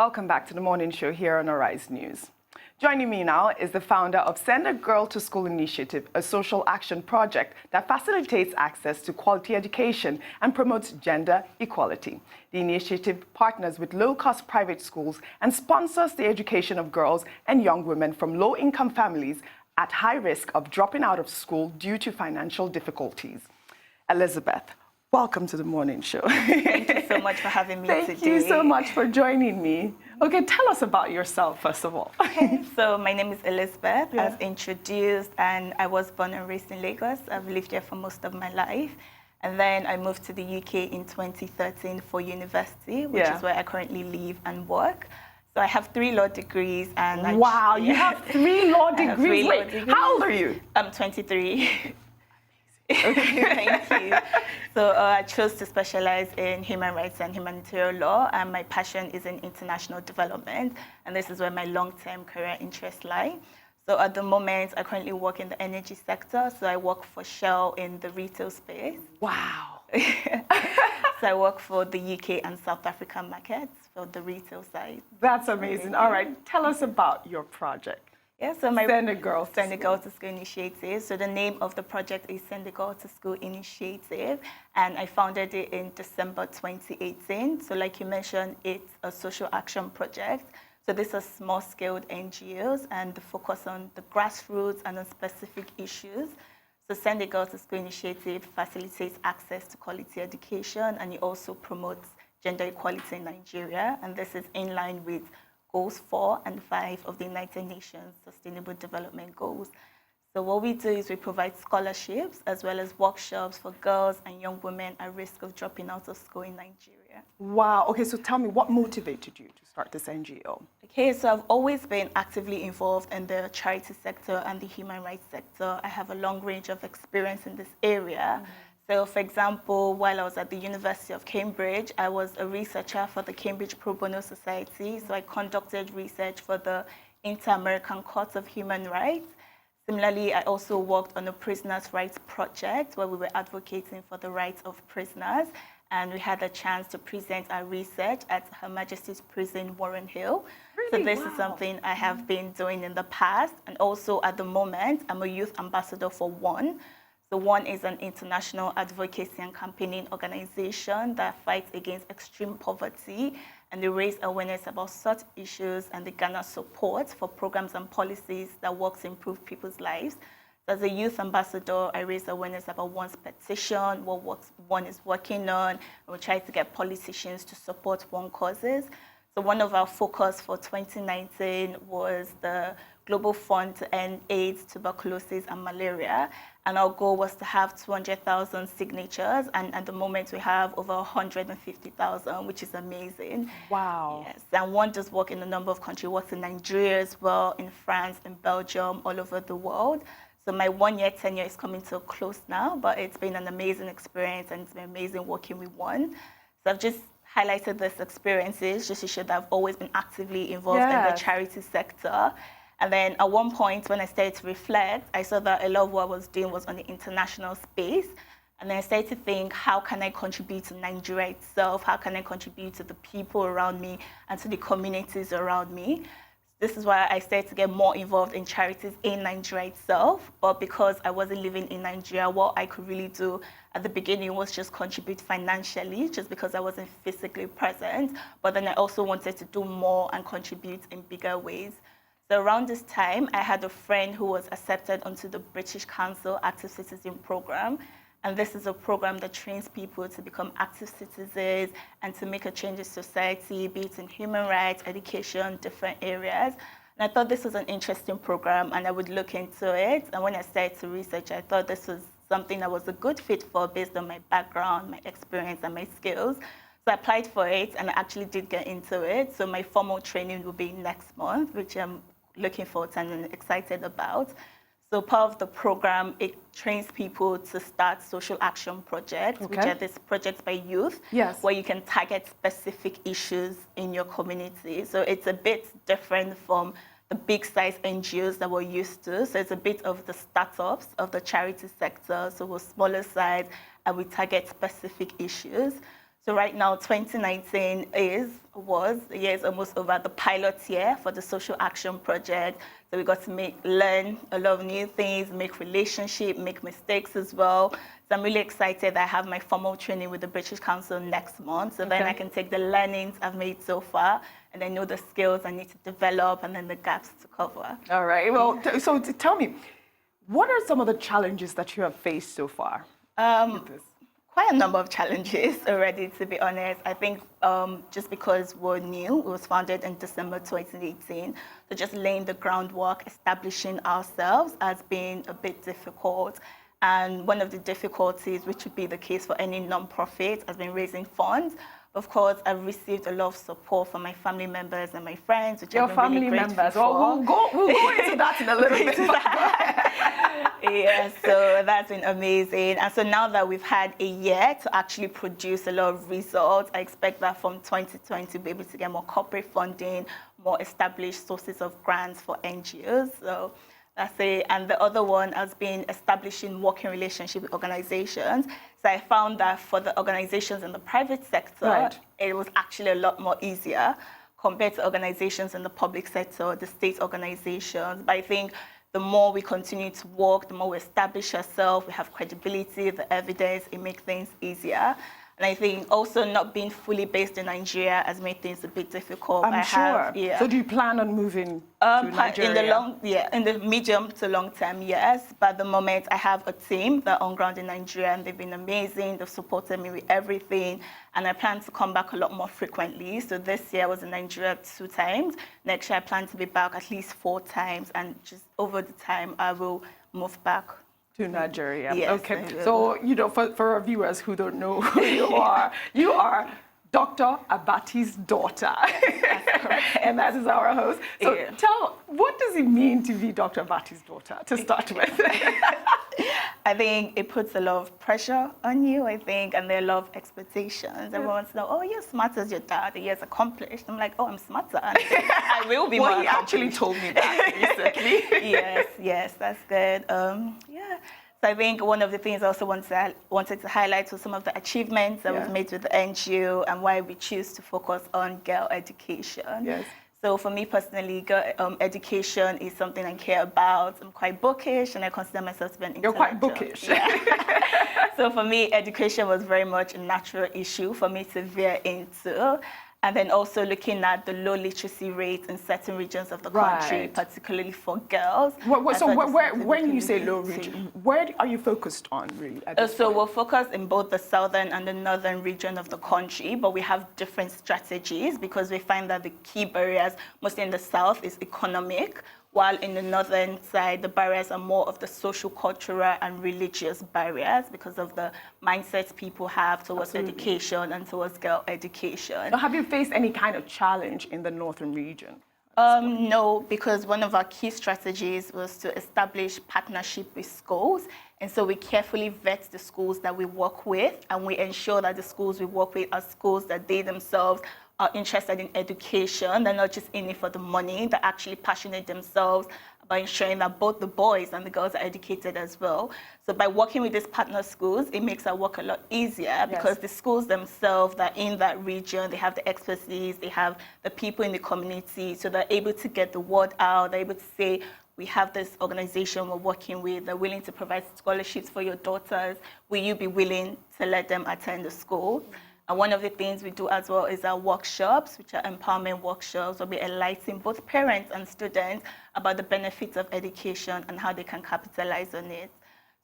Welcome back to the morning show here on Arise News. Joining me now is the founder of Send a Girl to School Initiative, a social action project that facilitates access to quality education and promotes gender equality. The initiative partners with low-cost private schools and sponsors the education of girls and young women from low-income families at high risk of dropping out of school due to financial difficulties. Elizabeth, welcome to the morning show. Thank you so much for having me today. Thank you so much for joining me. Okay, tell us about yourself, first of all. Okay, so my name is Elizabeth, as introduced, and I was born and raised in Lagos. I've lived here for most of my life. And then I moved to the UK in 2013 for university, which is where I currently live and work. So I have 3 law degrees. And wow, you have 3 law degrees? Wait, how old are you? I'm 23. Okay, thank you. So I chose to specialize in human rights and humanitarian law, and my passion is in international development, and this is where my long-term career interests lie. So at the moment, I currently work in the energy sector, so I work for Shell in the retail space. Wow. So I work for the UK and South African markets for the retail side. That's amazing. All right, tell us about your project. Yeah, so my Send a Girl to School Initiative. So the name of the project is Send a Girl to School Initiative, and I founded it in December 2018. So like you mentioned, it's a social action project. So these are small-scaled NGOs, and the focus on the grassroots and on specific issues. So Send a Girl to School Initiative facilitates access to quality education, and it also promotes gender equality in Nigeria, and this is in line with Goals 4 and 5 of the United Nations Sustainable Development Goals. So what we do is we provide scholarships as well as workshops for girls and young women at risk of dropping out of school in Nigeria. Wow. Okay, so tell me, what motivated you to start this NGO? Okay, so I've always been actively involved in the charity sector and the human rights sector. I have a long range of experience in this area. So, for example, while I was at the University of Cambridge, I was a researcher for the Cambridge Pro Bono Society. So I conducted research for the Inter-American Court of Human Rights. Similarly, I also worked on a prisoners' rights project where we were advocating for the rights of prisoners. And we had a chance to present our research at Her Majesty's Prison, Warren Hill. Really? So this is something I have been doing in the past. And also at the moment, I'm a youth ambassador for ONE. So ONE is an international advocacy and campaigning organization that fights against extreme poverty, and they raise awareness about such issues, and they garner support for programs and policies that work to improve people's lives. So as a youth ambassador, I raise awareness about ONE's petition, what ONE is working on, and we try to get politicians to support ONE causes. So one of our focus for 2019 was the Global Fund to End AIDS, Tuberculosis, and Malaria. And our goal was to have 200,000 signatures. And at the moment, we have over 150,000, which is amazing. Wow. Yes. And ONE does work in a number of countries. Works in Nigeria as well, in France, in Belgium, all over the world. So my 1-year tenure is coming to a close now, but it's been an amazing experience, and it's been amazing working with ONE. So I've just highlighted these experiences just to show that I've always been actively involved in the charity sector. And then at one point, when I started to reflect, I saw that a lot of what I was doing was on the international space. And then I started to think, how can I contribute to Nigeria itself? How can I contribute to the people around me and to the communities around me? This is why I started to get more involved in charities in Nigeria itself. But because I wasn't living in Nigeria, what I could really do at the beginning was just contribute financially, just because I wasn't physically present. But then I also wanted to do more and contribute in bigger ways. So around this time, I had a friend who was accepted onto the British Council Active Citizen Program. And this is a program that trains people to become active citizens and to make a change in society, be it in human rights, education, different areas. And I thought this was an interesting program, and I would look into it. And when I started to research, I thought this was something that was a good fit for based on my background, my experience, and my skills. So I applied for it, and I actually did get into it. So my formal training will be next month, which I'm looking forward to and excited about. So part of the program, it trains people to start social action projects, which are these projects by youth, where you can target specific issues in your community. So it's a bit different from the big size NGOs that we're used to. So it's a bit of the startups of the charity sector. So we're smaller size and we target specific issues. So right now, 2019 was the year is almost over, the pilot year for the social action project. So we got to learn a lot of new things, make relationships, make mistakes as well. So I'm really excited that I have my formal training with the British Council next month. So then I can take the learnings I've made so far, and I know the skills I need to develop and then the gaps to cover. All right. Well, so tell me, what are some of the challenges that you have faced so far with this? Quite a number of challenges already, to be honest. I think just because we're new, it was founded in December 2018, so just laying the groundwork, establishing ourselves has been a bit difficult. And one of the difficulties, which would be the case for any non-profit, has been raising funds. Of course, I've received a lot of support from my family members and my friends, which Your I've been really family grateful members. for. Well, we'll go into that in a little bit. Yeah, so that's been amazing. And so now that we've had a year to actually produce a lot of results, I expect that from 2020 to be able to get more corporate funding, more established sources of grants for NGOs. So that's it. And the other one has been establishing working relationship with organizations. So I found that for the organizations in the private sector, it was actually a lot more easier compared to organizations in the public sector, the state organizations. But I think the more we continue to work, the more we establish ourselves, we have credibility, the evidence, it makes things easier. And I think also not being fully based in Nigeria has made things a bit difficult. I'm sure. Yeah. So do you plan on moving to Nigeria? In the medium to long term, yes. But at the moment, I have a team that are on ground in Nigeria, and they've been amazing. They've supported me with everything. And I plan to come back a lot more frequently. So this year I was in Nigeria 2 times. Next year I plan to be back at least 4 times. And just over the time, I will move back to Nigeria. Yes, okay. So, for our viewers who don't know who you are Dr. Abati's daughter. And that is our host. So what does it mean to be Dr. Abati's daughter, to start with? I think it puts a lot of pressure on you, I think, and there are a lot of expectations. Everyone wants to know, oh, you're smart as your dad, you're as accomplished. I'm like, oh, I'm smarter. I will be more he actually told me that recently. Yes, that's good. Yeah. So I think one of the things I also wanted to highlight was some of the achievements that we've made with the NGO and why we choose to focus on girl education. Yes. So for me personally, girl education is something I care about. I'm quite bookish, and I consider myself to be an intellectual. You're quite bookish. Yeah. So for me, education was very much a natural issue for me to veer into. And then also looking at the low literacy rate in certain regions of the country, particularly for girls. When you say low region, where are you focused on, really? So we're focused in both the southern and the northern region of the country, but we have different strategies because we find that the key barriers, mostly in the south, is economic, while in the northern side, the barriers are more of the social, cultural, and religious barriers because of the mindsets people have towards education and towards girl education. So have you faced any kind of challenge in the northern region? No, because one of our key strategies was to establish partnership with schools. And so we carefully vet the schools that we work with, and we ensure that the schools we work with are schools that they themselves are interested in education. They're not just in it for the money. They're actually passionate themselves about ensuring that both the boys and the girls are educated as well. So by working with these partner schools, it makes our work a lot easier because the schools themselves that are in that region, they have the expertise, they have the people in the community, so they're able to get the word out. They're able to say, we have this organization we're working with, they're willing to provide scholarships for your daughters. Will you be willing to let them attend the school? And one of the things we do as well is our workshops, which are empowerment workshops, where we enlighten both parents and students about the benefits of education and how they can capitalize on it.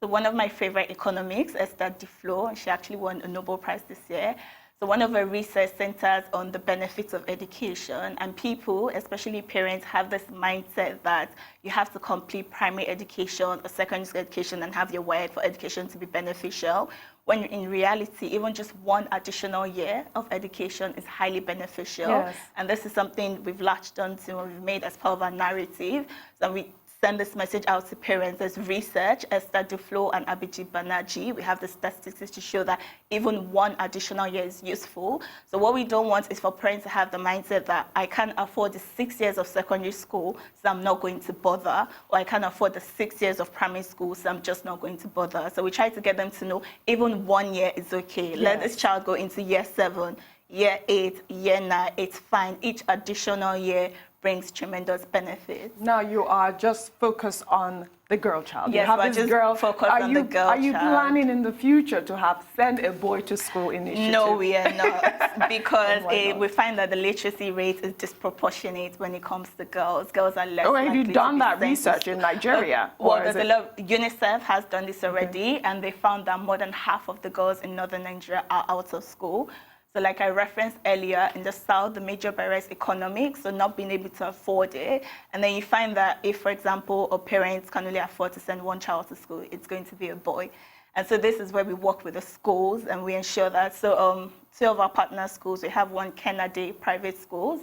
So one of my favorite economics, Esther Duflo, she actually won a Nobel Prize this year. So one of her research centers on the benefits of education, and people, especially parents, have this mindset that you have to complete primary education or secondary education and have your way for education to be beneficial, when in reality, even just 1 additional year of education is highly beneficial. Yes. And this is something we've latched onto and we've made as part of our narrative. So we send this message out to parents. There's research, Esther Duflo and Abhijit Banerjee. We have the statistics to show that even one additional year is useful. So what we don't want is for parents to have the mindset that I can't afford the 6 years of secondary school, so I'm not going to bother, or I can't afford the 6 years of primary school, so I'm just not going to bother. So we try to get them to know even 1 year is okay. Yes. Let this child go into year 7, year 8, year 9, it's fine. Each additional year brings tremendous benefits. Now you are just focused on the girl child. Yes, you have we're this just girl. focused on the girl Are you child. planning in the future to have send a boy to school initiative? No, we are not, because we find that the literacy rate is disproportionate when it comes to girls. Girls are less likely to be have you done that research in Nigeria? Well, there's a lot. UNICEF has done this already, and they found that more than half of the girls in northern Nigeria are out of school. So like I referenced earlier, in the South, the major barrier is economic, so not being able to afford it. And then you find that if, for example, a parent can only afford to send one child to school, it's going to be a boy. And so this is where we work with the schools and we ensure that. So 2 of our partner schools, we have one Kennedy private schools,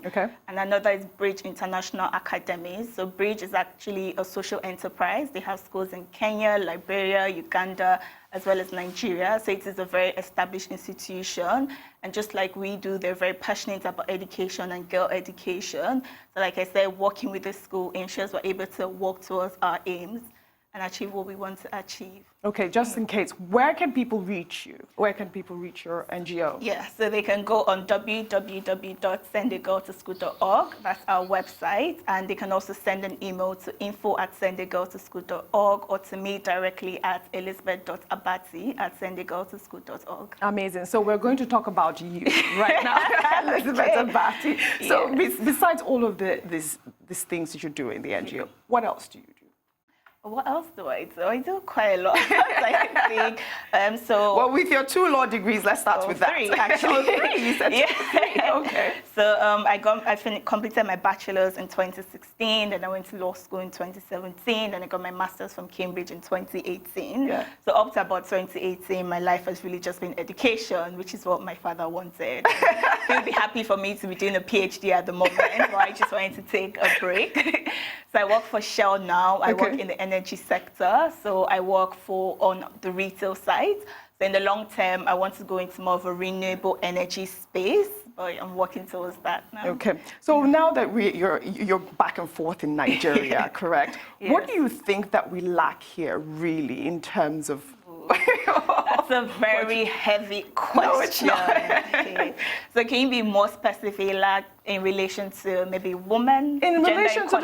and another is Bridge International Academies. So Bridge is actually a social enterprise. They have schools in Kenya, Liberia, Uganda, as well as Nigeria. So it is a very established institution. And just like we do, they're very passionate about education and girl education. So like I said, working with the school ensures we're able to work towards our aims and achieve what we want to achieve. Okay, just in case, where can people reach you? Where can people reach your NGO? Yeah, so they can go on www.sendagirltoschool.org. That's our website. And they can also send an email to info@sendagirltoschool.org or to me directly at elizabeth.abati@sendagirltoschool.org. Amazing. So we're going to talk about you right now, Elizabeth Abati. So besides all of these things that you do in the NGO, what else do you do? What else do? I do quite a lot, I think. Well, with your 2 law degrees, let's start with that. 3, actually. 3, you said 3. Okay. So I completed my bachelor's in 2016, then I went to law school in 2017, then I got my master's from Cambridge in 2018. Yeah. So up to about 2018, my life has really just been education, which is what my father wanted. He would be happy for me to be doing a PhD at the moment, so I just wanted to take a break. So I work for Shell now. I work in the energy sector. So I work on the retail side. So in the long term, I want to go into more of a renewable energy space, but I'm working towards that now. Okay. So now that you're back and forth in Nigeria, correct? Yes. What do you think that we lack here, really, in terms of? That's a very heavy question. No, it's not. Okay. So can you be more specific, like in relation to maybe women? In relation to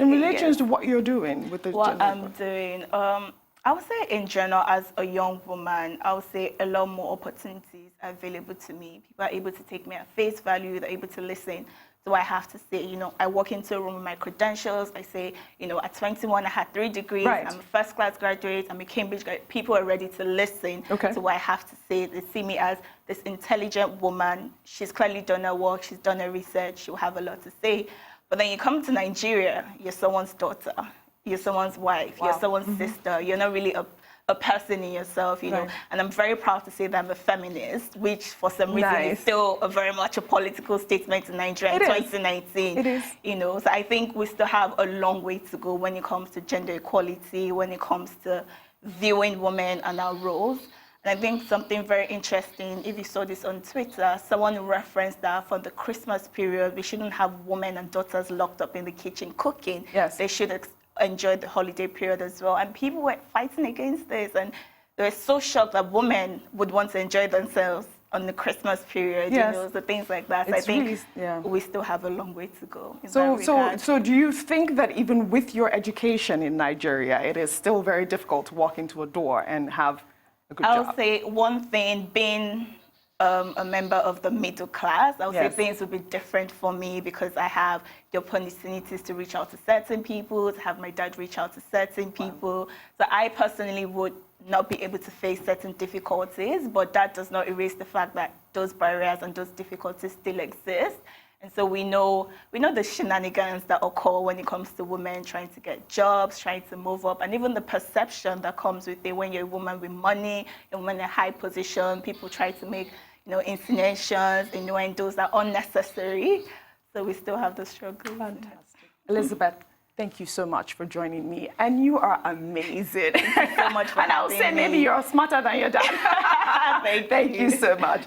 in relation to what you're doing with the what I'm doing. I would say in general, as a young woman, I would say a lot more opportunities are available to me. People are able to take me at face value. They're able to listen. So I have to say, I walk into a room with my credentials. I say, at 21, I had 3 degrees. Right. I'm a first-class graduate. I'm a Cambridge graduate. People are ready to listen to what I have to say. They see me as this intelligent woman. She's clearly done her work. She's done her research. She'll have a lot to say. But then you come to Nigeria, you're someone's daughter. You're someone's wife. Wow. You're someone's sister. You're not really a person in yourself, know. And I'm very proud to say that I'm a feminist, which for some reason is still very much a political statement in Nigeria in 2019. It is. So I think we still have a long way to go when it comes to gender equality, when it comes to viewing women and our roles. And I think something very interesting, if you saw this on Twitter, someone referenced that for the Christmas period, we shouldn't have women and daughters locked up in the kitchen cooking. Yes. They should enjoy the holiday period as well. And people were fighting against this. And they were so shocked that women would want to enjoy themselves on the Christmas period, so things like that. So I think we still have a long way to go. So do you think that even with your education in Nigeria, it is still very difficult to walk into a door and have a good job? I'll say one thing, being a member of the middle class, I would say things would be different for me because I have the opportunities to reach out to certain people, to have my dad reach out to certain people. So I personally would not be able to face certain difficulties, but that does not erase the fact that those barriers and those difficulties still exist. And so we know the shenanigans that occur when it comes to women trying to get jobs, trying to move up, and even the perception that comes with it when you're a woman with money, a woman in a high position. People try to make insinuations, and those are unnecessary. So we still have the struggle. Fantastic. Elizabeth, Thank you so much for joining me. And you are amazing. Thank you so much for and I'll having say me. maybe you're smarter than your dad. Thank you so much.